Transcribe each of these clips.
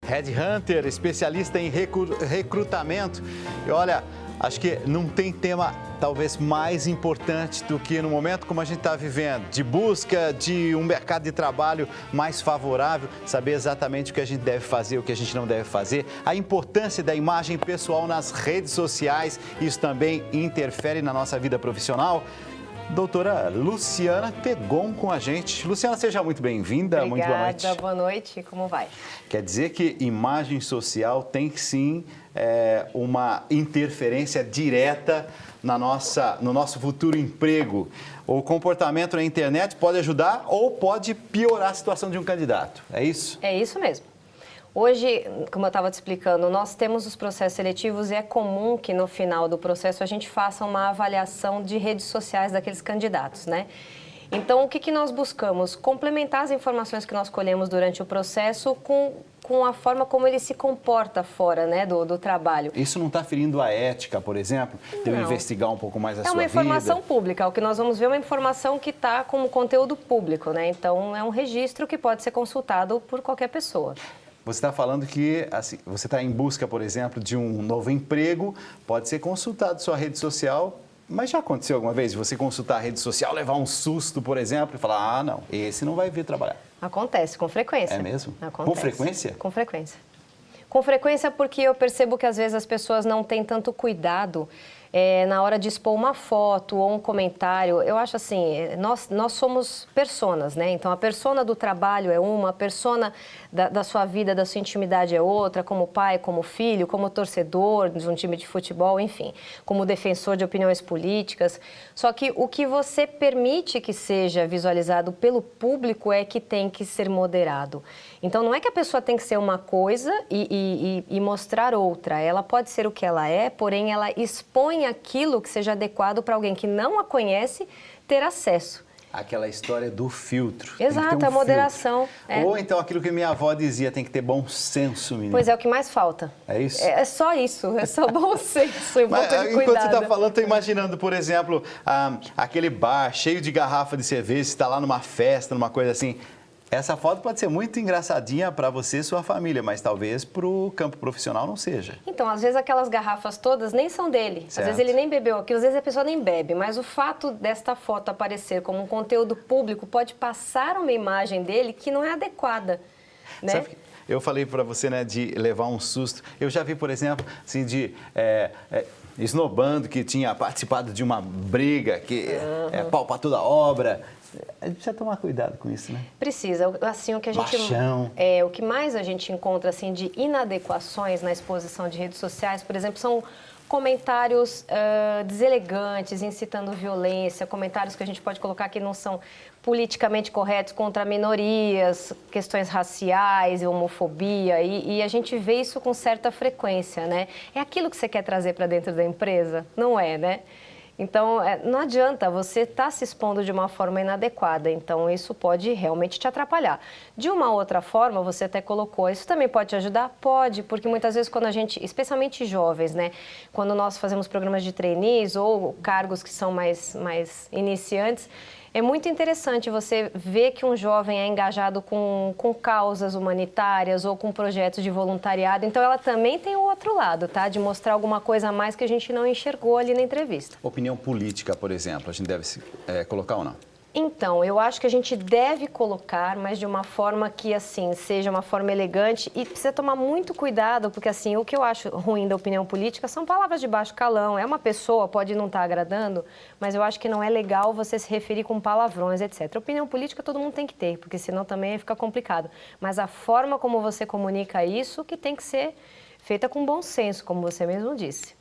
Headhunter, especialista em recrutamento. E olha, acho que não tem tema talvez mais importante do que no momento como a gente está vivendo, de busca de um mercado de trabalho mais favorável, saber exatamente o que a gente deve fazer, o que a gente não deve fazer, a importância da imagem pessoal nas redes sociais, isso também interfere na nossa vida profissional. Doutora Luciana Tegon com a gente. Luciana, seja muito bem-vinda. Muito boa noite. Obrigada, boa noite. Como vai? Quer dizer que imagem social tem sim uma interferência direta no nosso futuro emprego. O comportamento na internet pode ajudar ou pode piorar a situação de um candidato. É isso? É isso mesmo. Hoje, como eu estava te explicando, nós temos os processos seletivos e é comum que no final do processo a gente faça uma avaliação de redes sociais daqueles candidatos, né? Então, o que nós buscamos? Complementar as informações que nós colhemos durante o processo com a forma como ele se comporta fora, né, do trabalho. Isso não está ferindo a ética, por exemplo? De eu investigar um pouco mais a sua vida? É uma informação pública. O que nós vamos ver é uma informação que está como conteúdo público, né? Então, é um registro que pode ser consultado por qualquer pessoa. Você está falando que assim, você está em busca, por exemplo, de um novo emprego, pode ser consultado sua rede social, mas já aconteceu alguma vez você consultar a rede social, levar um susto, por exemplo, e falar, não, esse não vai vir trabalhar? Acontece, com frequência. É mesmo? Acontece. Com frequência? Com frequência. Com frequência porque eu percebo que às vezes as pessoas não têm tanto cuidado na hora de expor uma foto ou um comentário. Eu acho assim, nós somos personas, né? Então, a persona do trabalho é uma, a persona da sua vida, da sua intimidade é outra, como pai, como filho, como torcedor de um time de futebol, enfim, como defensor de opiniões políticas. Só que o que você permite que seja visualizado pelo público é que tem que ser moderado. Então, não é que a pessoa tem que ser uma coisa e mostrar outra. Ela pode ser o que ela é, porém ela expõe aquilo que seja adequado para alguém que não a conhece ter acesso. Aquela história do filtro. Exato, a moderação. Ou então aquilo que minha avó dizia, tem que ter bom senso, menino. Pois é, o que mais falta. É isso? É só isso, é só bom senso e um pouco de cuidado. Enquanto você está falando, estou imaginando, por exemplo, aquele bar cheio de garrafa de cerveja, você está lá numa festa, numa coisa assim. Essa foto pode ser muito engraçadinha para você e sua família, mas talvez para o campo profissional não seja. Então, às vezes aquelas garrafas todas nem são dele. Certo. Às vezes ele nem bebeu aquilo, às vezes a pessoa nem bebe. Mas o fato desta foto aparecer como um conteúdo público pode passar uma imagem dele que não é adequada, né? Sabe, eu falei para você, né, de levar um susto. Eu já vi, por exemplo, assim, de esnobando que tinha participado de uma briga, que é pau para toda obra. A gente precisa tomar cuidado com isso, né? Precisa. Assim, o que a gente o que mais a gente encontra assim de inadequações na exposição de redes sociais, por exemplo, são comentários deselegantes, incitando violência, comentários que a gente pode colocar que não são politicamente corretos contra minorias, questões raciais, homofobia, e a gente vê isso com certa frequência, né? É aquilo que você quer trazer para dentro da empresa? Não é, né? Então, não adianta, você estar se expondo de uma forma inadequada, então isso pode realmente te atrapalhar. De uma outra forma, você até colocou, isso também pode te ajudar? Pode, porque muitas vezes quando a gente, especialmente jovens, né, quando nós fazemos programas de trainees ou cargos que são mais iniciantes, é muito interessante você ver que um jovem é engajado com causas humanitárias ou com projetos de voluntariado. Então, ela também tem o outro lado, tá? De mostrar alguma coisa a mais que a gente não enxergou ali na entrevista. Opinião política, por exemplo, a gente deve colocar ou não? Então, eu acho que a gente deve colocar, mas de uma forma que, assim, seja uma forma elegante e precisa tomar muito cuidado, porque, assim, o que eu acho ruim da opinião política são palavras de baixo calão. É uma pessoa, pode não estar agradando, mas eu acho que não é legal você se referir com palavrões, etc. Opinião política todo mundo tem que ter, porque senão também fica complicado. Mas a forma como você comunica isso que tem que ser feita com bom senso, como você mesmo disse.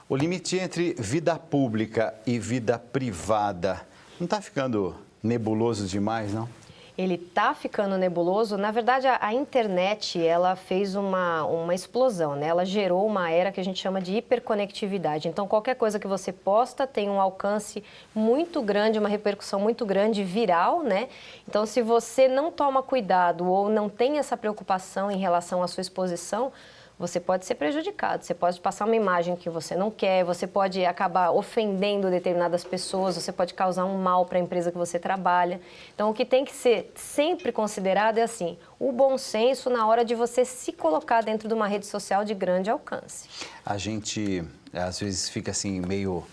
O limite entre vida pública e vida privada não está ficando nebuloso demais, não? Ele está ficando nebuloso. Na verdade, a internet, ela fez uma explosão, né? Ela gerou uma era que a gente chama de hiperconectividade. Então, qualquer coisa que você posta tem um alcance muito grande, uma repercussão muito grande, viral, né? Então, se você não toma cuidado ou não tem essa preocupação em relação à sua exposição, você pode ser prejudicado, você pode passar uma imagem que você não quer, você pode acabar ofendendo determinadas pessoas, você pode causar um mal para a empresa que você trabalha. Então, o que tem que ser sempre considerado é assim, o bom senso na hora de você se colocar dentro de uma rede social de grande alcance. A gente, às vezes, fica assim, meio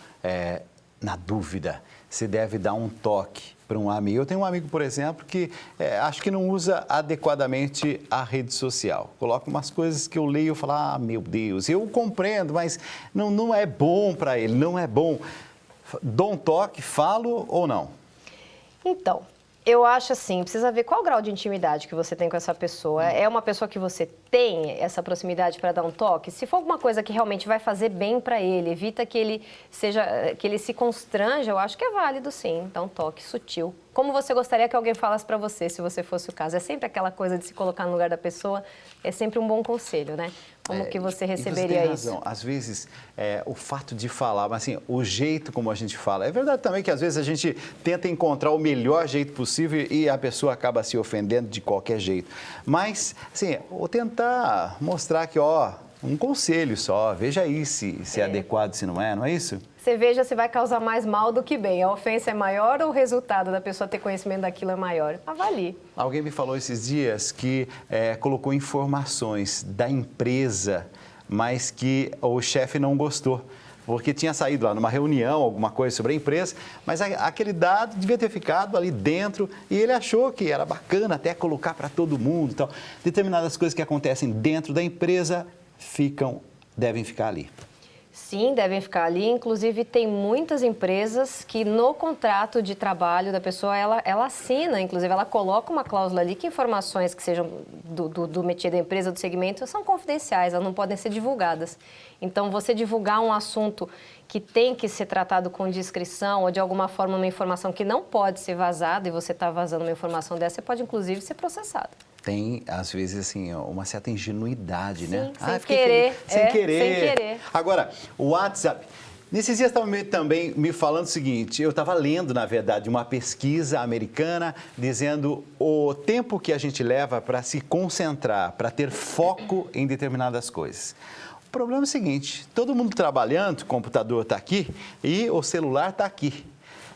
na dúvida, se deve dar um toque para um amigo. Eu tenho um amigo, por exemplo, que acho que não usa adequadamente a rede social. Coloca umas coisas que eu leio e falo, ah, meu Deus, eu compreendo, mas não é bom para ele, não é bom. Dou um toque, falo ou não? Então, eu acho assim, precisa ver qual o grau de intimidade que você tem com essa pessoa. É uma pessoa que você tem essa proximidade para dar um toque? Se for alguma coisa que realmente vai fazer bem para ele, evita que ele se constranja, eu acho que é válido sim, dar um toque sutil. Como você gostaria que alguém falasse para você, se você fosse o caso? É sempre aquela coisa de se colocar no lugar da pessoa, é sempre um bom conselho, né? Como que você receberia você tem razão. isso? Às vezes, o fato de falar, mas assim, o jeito como a gente fala. É verdade também que às vezes a gente tenta encontrar o melhor jeito possível e a pessoa acaba se ofendendo de qualquer jeito. Mas, assim, vou tentar mostrar que, um conselho só, veja aí se é adequado, se não é isso? Você veja se vai causar mais mal do que bem. A ofensa é maior ou o resultado da pessoa ter conhecimento daquilo é maior? Avalie. Alguém me falou esses dias que colocou informações da empresa, mas que o chefe não gostou, porque tinha saído lá numa reunião, alguma coisa sobre a empresa, mas aquele dado devia ter ficado ali dentro e ele achou que era bacana até colocar para todo mundo e tal. Determinadas coisas que acontecem dentro da empresa devem ficar ali. Sim, devem ficar ali. Inclusive, tem muitas empresas que no contrato de trabalho da pessoa, ela assina, inclusive, ela coloca uma cláusula ali que informações que sejam do métier da empresa, do segmento, são confidenciais, elas não podem ser divulgadas. Então, você divulgar um assunto que tem que ser tratado com discrição ou, de alguma forma, uma informação que não pode ser vazada e você está vazando uma informação dessa, você pode, inclusive, ser processado. Tem, às vezes, assim, uma certa ingenuidade, sim, né? Sem querer. Sem querer. Agora, o WhatsApp. Nesses dias também me falando o seguinte, eu estava lendo, na verdade, uma pesquisa americana dizendo o tempo que a gente leva para se concentrar, para ter foco em determinadas coisas. O problema é o seguinte, todo mundo trabalhando, o computador está aqui e o celular está aqui.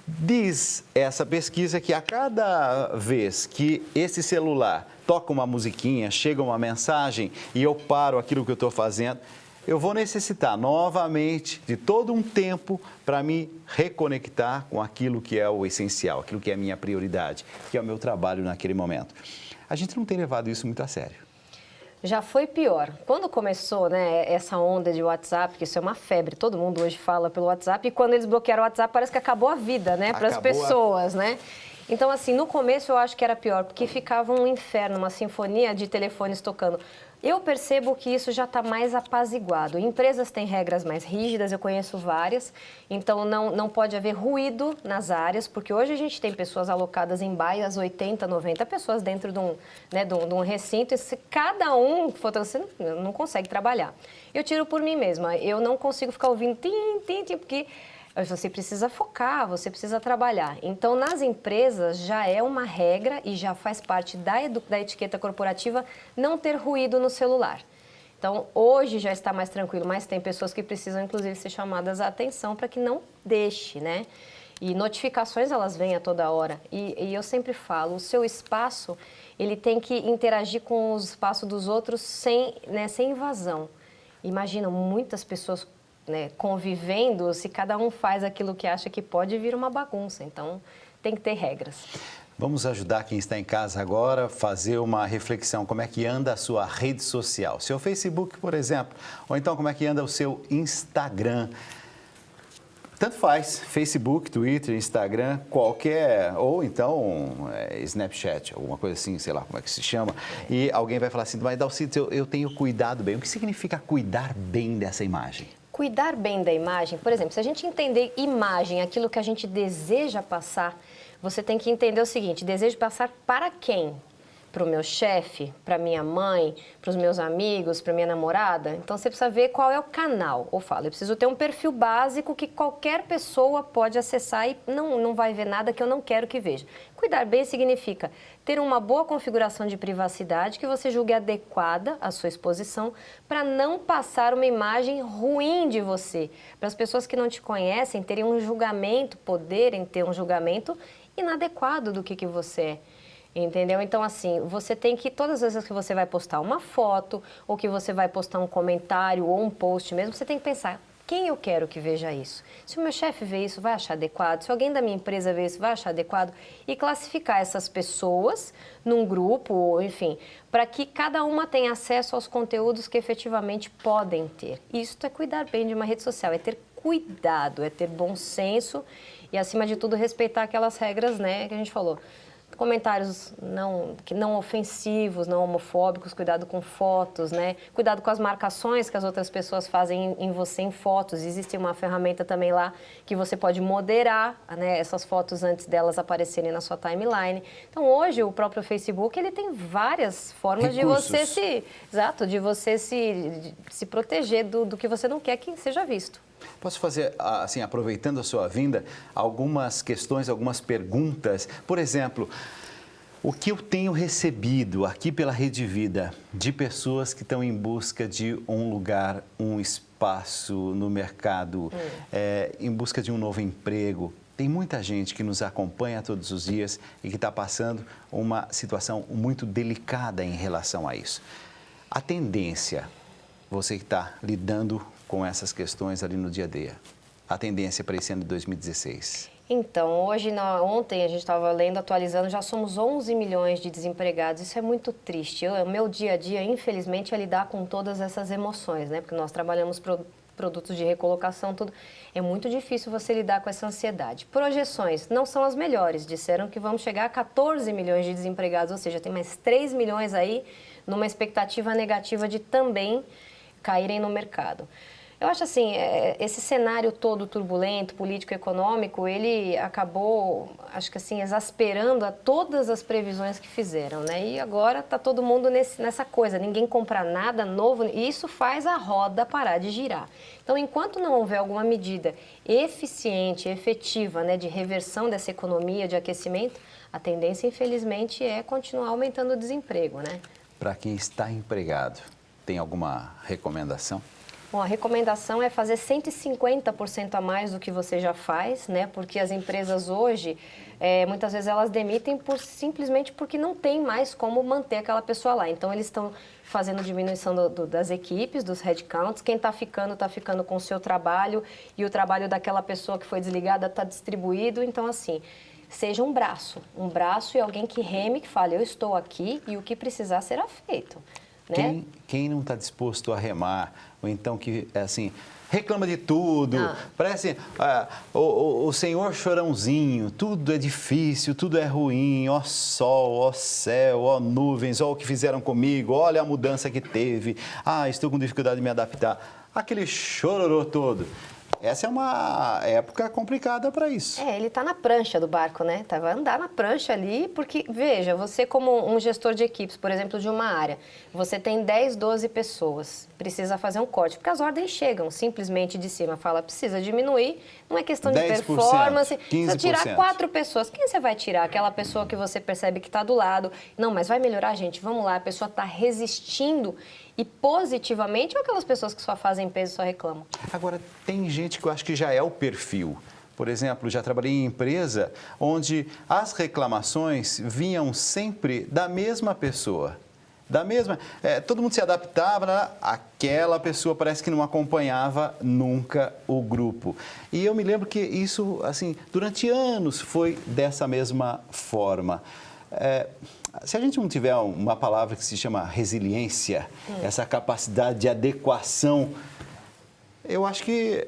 Diz essa pesquisa que a cada vez que esse celular toca uma musiquinha, chega uma mensagem e eu paro aquilo que eu estou fazendo, eu vou necessitar novamente de todo um tempo para me reconectar com aquilo que é o essencial, aquilo que é a minha prioridade, que é o meu trabalho naquele momento. A gente não tem levado isso muito a sério. Já foi pior. Quando começou, né, essa onda de WhatsApp, que isso é uma febre, todo mundo hoje fala pelo WhatsApp, e quando eles bloquearam o WhatsApp, parece que acabou a vida, né, para as pessoas, né? Então, assim, no começo eu acho que era pior, porque ficava um inferno, uma sinfonia de telefones tocando. Eu percebo que isso já está mais apaziguado. Empresas têm regras mais rígidas, eu conheço várias, então não pode haver ruído nas áreas, porque hoje a gente tem pessoas alocadas em baias, 80, 90 pessoas dentro de um recinto, e se cada um for, você não consegue trabalhar. Eu tiro por mim mesma, eu não consigo ficar ouvindo tim, tim, tim, porque você precisa focar, você precisa trabalhar. Então, nas empresas, já é uma regra e já faz parte da etiqueta corporativa não ter ruído no celular. Então, hoje já está mais tranquilo, mas tem pessoas que precisam, inclusive, ser chamadas a atenção para que não deixe, né? E notificações, elas vêm a toda hora. E eu sempre falo, o seu espaço, ele tem que interagir com o espaço dos outros sem invasão. Imagina, muitas pessoas convivendo, se cada um faz aquilo que acha que pode, vir uma bagunça. Então, tem que ter regras. Vamos ajudar quem está em casa agora a fazer uma reflexão. Como é que anda a sua rede social? Seu Facebook, por exemplo, ou então como é que anda o seu Instagram? Tanto faz, Facebook, Twitter, Instagram, qualquer, ou então Snapchat, alguma coisa assim, sei lá como é que se chama. E alguém vai falar assim, mas Dalcídio, eu tenho cuidado bem. O que significa cuidar bem dessa imagem? Cuidar bem da imagem, por exemplo, se a gente entender imagem, aquilo que a gente deseja passar, você tem que entender o seguinte, desejo passar para quem? para o meu chefe, para minha mãe, para os meus amigos, para minha namorada? Então, você precisa ver qual é o canal. Ou fala, eu preciso ter um perfil básico que qualquer pessoa pode acessar e não vai ver nada que eu não quero que veja. Cuidar bem significa ter uma boa configuração de privacidade que você julgue adequada à sua exposição para não passar uma imagem ruim de você. Para as pessoas que não te conhecem terem um julgamento, poderem ter um julgamento inadequado do que você é. Entendeu? Então, assim, você tem que, todas as vezes que você vai postar uma foto, ou que você vai postar um comentário ou um post mesmo, você tem que pensar, quem eu quero que veja isso? Se o meu chefe vê isso, vai achar adequado? Se alguém da minha empresa vê isso, vai achar adequado? E classificar essas pessoas num grupo, ou enfim, para que cada uma tenha acesso aos conteúdos que efetivamente podem ter. Isso é cuidar bem de uma rede social, é ter cuidado, é ter bom senso e, acima de tudo, respeitar aquelas regras, né, que a gente falou. Comentários não ofensivos, não homofóbicos, cuidado com fotos, né? Cuidado com as marcações que as outras pessoas fazem em você em fotos. Existe uma ferramenta também lá que você pode moderar, né, essas fotos antes delas aparecerem na sua timeline. Então, hoje, o próprio Facebook, ele tem várias formas Recursos. de você se proteger do que você não quer que seja visto. Posso fazer, assim, aproveitando a sua vinda, algumas questões, algumas perguntas? Por exemplo, o que eu tenho recebido aqui pela Rede Vida de pessoas que estão em busca de um lugar, um espaço no mercado, em busca de um novo emprego? Tem muita gente que nos acompanha todos os dias e que está passando uma situação muito delicada em relação a isso. A tendência, você que está lidando com essas questões ali no dia a dia, a tendência para esse ano de 2016? Então, ontem a gente estava lendo, atualizando, já somos 11 milhões de desempregados. Isso é muito triste. O meu dia a dia, infelizmente, é lidar com todas essas emoções, né? Porque nós trabalhamos produtos de recolocação, tudo. É muito difícil você lidar com essa ansiedade. Projeções não são as melhores. Disseram que vamos chegar a 14 milhões de desempregados, ou seja, tem mais 3 milhões aí numa expectativa negativa de também caírem no mercado. Eu acho assim, esse cenário todo turbulento, político-econômico, ele acabou, acho que assim, exasperando a todas as previsões que fizeram, né? E agora está todo mundo nessa coisa, ninguém compra nada novo, e isso faz a roda parar de girar. Então, enquanto não houver alguma medida eficiente, efetiva, né, de reversão dessa economia, de aquecimento, a tendência, infelizmente, é continuar aumentando o desemprego, né? Para quem está empregado, tem alguma recomendação? Bom, a recomendação é fazer 150% a mais do que você já faz, né? Porque as empresas hoje, muitas vezes elas demitem simplesmente porque não tem mais como manter aquela pessoa lá. Então, eles estão fazendo diminuição das equipes, dos headcounts. Quem está ficando com o seu trabalho e o trabalho daquela pessoa que foi desligada está distribuído. Então, assim, seja um braço e alguém que reme, que fale, eu estou aqui e o que precisar será feito. Né? Quem não está disposto a remar, ou então que, assim, reclama de tudo, parece o senhor chorãozinho, tudo é difícil, tudo é ruim, ó sol, ó céu, ó nuvens, ó o que fizeram comigo, olha a mudança que teve, estou com dificuldade de me adaptar, aquele chororô todo. Essa é uma época complicada para isso. Ele está na prancha do barco, né? Vai andar na prancha ali, porque, veja, você como um gestor de equipes, por exemplo, de uma área, você tem 10, 12 pessoas, precisa fazer um corte, porque as ordens chegam simplesmente de cima, fala, precisa diminuir, não é questão de 10%, performance, 15%. Precisa tirar 4 pessoas. Quem você vai tirar? Aquela pessoa que você percebe que está do lado. Não, mas vai melhorar, gente, vamos lá, a pessoa está resistindo e positivamente, ou aquelas pessoas que só fazem peso e só reclamam? Agora, tem gente que eu acho que já é o perfil. Por exemplo, já trabalhei em empresa onde as reclamações vinham sempre da mesma pessoa. Todo mundo se adaptava, aquela pessoa parece que não acompanhava nunca o grupo. E eu me lembro que isso, assim, durante anos foi dessa mesma forma. Se a gente não tiver uma palavra que se chama resiliência, essa capacidade de adequação, eu acho que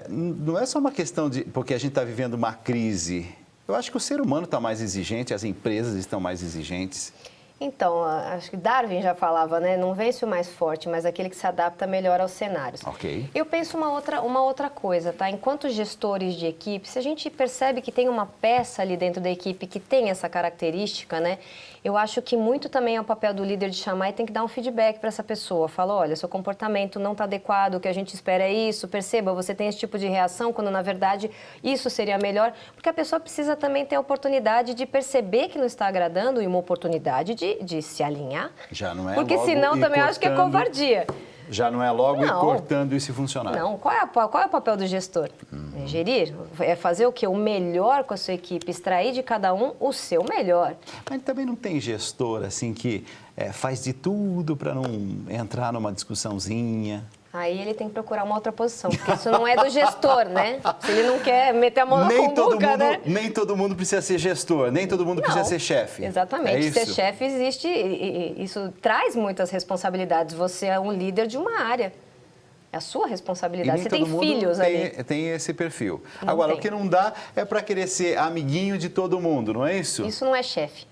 não é só uma questão de... Porque a gente está vivendo uma crise. Eu acho que o ser humano está mais exigente, as empresas estão mais exigentes. Então, acho que Darwin já falava, né? Não vence o mais forte, mas aquele que se adapta melhor aos cenários. Ok. Eu penso uma outra coisa, tá? Enquanto gestores de equipe, se a gente percebe que tem uma peça ali dentro da equipe que tem essa característica, né? Eu acho que muito também é o papel do líder de chamar e tem que dar um feedback para essa pessoa. Fala, olha, seu comportamento não está adequado, o que a gente espera é isso. Perceba, você tem esse tipo de reação quando, na verdade, isso seria melhor. Porque a pessoa precisa também ter a oportunidade de perceber que não está agradando e uma oportunidade de se alinhar. Já não é porque logo senão também eu acho que é covardia. Já não é logo ir cortando esse funcionário. Não, qual é o papel do gestor? É gerir, é fazer o quê? O melhor com a sua equipe, extrair de cada um o seu melhor. Mas também não tem gestor assim que faz de tudo para não entrar numa discussãozinha. Aí ele tem que procurar uma outra posição, porque isso não é do gestor, né? Se ele não quer meter a mão na cumbuca, né? Nem todo mundo precisa ser gestor, nem todo mundo precisa ser chefe. Exatamente. Ser chefe existe, isso traz muitas responsabilidades. Você é um líder de uma área. É a sua responsabilidade. Você tem filhos ali. Tem esse perfil. Agora, o que não dá é para querer ser amiguinho de todo mundo, não é isso? Isso não é chefe.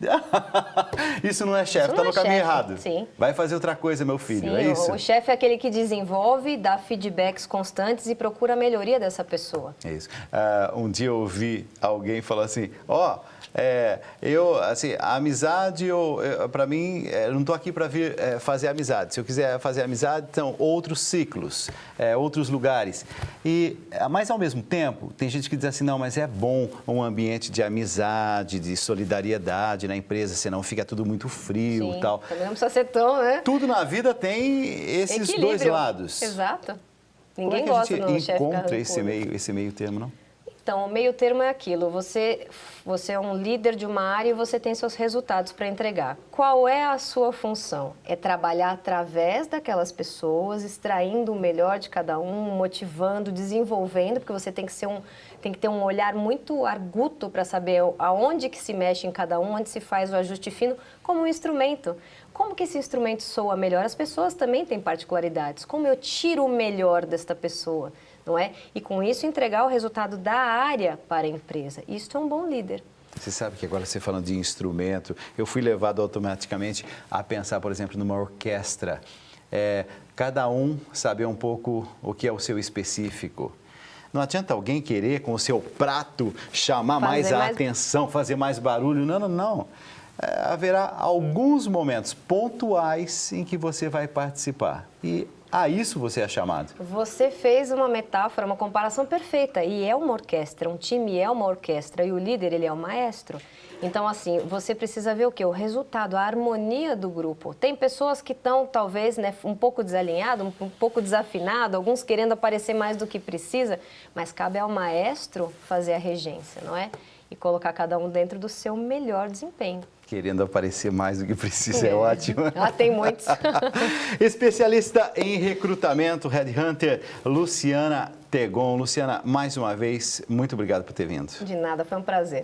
Isso não é chefe, está no caminho errado. Sim. Vai fazer outra coisa, meu filho, Sim, é isso? O chefe é aquele que desenvolve, dá feedbacks constantes e procura a melhoria dessa pessoa. É isso. Um dia eu ouvi alguém falar assim, a amizade, para mim, eu não estou aqui para vir fazer amizade. Se eu quiser fazer amizade, são outros ciclos, outros lugares. Mas, ao mesmo tempo, tem gente que diz assim, não, mas é bom um ambiente de amizade, de solidariedade na empresa, senão fica tudo muito frio e tal. Também não precisa ser tão, né? Tudo na vida tem esses dois lados. Exato. Ninguém gosta do chefe. Como é que a gente encontra esse meio termo, não? Então, o meio termo é aquilo, você é um líder de uma área e você tem seus resultados para entregar. Qual é a sua função? É trabalhar através daquelas pessoas, extraindo o melhor de cada um, motivando, desenvolvendo, porque você tem que ter um olhar muito arguto para saber aonde que se mexe em cada um, onde se faz o ajuste fino, como um instrumento. Como que esse instrumento soa melhor? As pessoas também têm particularidades. Como eu tiro o melhor desta pessoa? Não é? E com isso entregar o resultado da área para a empresa. Isso é um bom líder. Você sabe que agora você falando de instrumento, eu fui levado automaticamente a pensar, por exemplo, numa orquestra. Cada um saber um pouco o que é o seu específico. Não adianta alguém querer, com o seu prato, chamar mais a atenção, fazer mais barulho. Não. Haverá alguns momentos pontuais em que você vai participar. E a isso você é chamado. Você fez uma metáfora, uma comparação perfeita. E é uma orquestra, um time é uma orquestra. E o líder, ele é o maestro. Então, assim, você precisa ver o quê? O resultado, a harmonia do grupo. Tem pessoas que estão, talvez, né, um pouco desalinhadas, um pouco desafinadas, alguns querendo aparecer mais do que precisa. Mas cabe ao maestro fazer a regência, não é? E colocar cada um dentro do seu melhor desempenho. Querendo aparecer mais do que precisa, é ótimo. Tem muitos. Especialista em recrutamento, Headhunter, Luciana Tegon. Luciana, mais uma vez, muito obrigado por ter vindo. De nada, foi um prazer.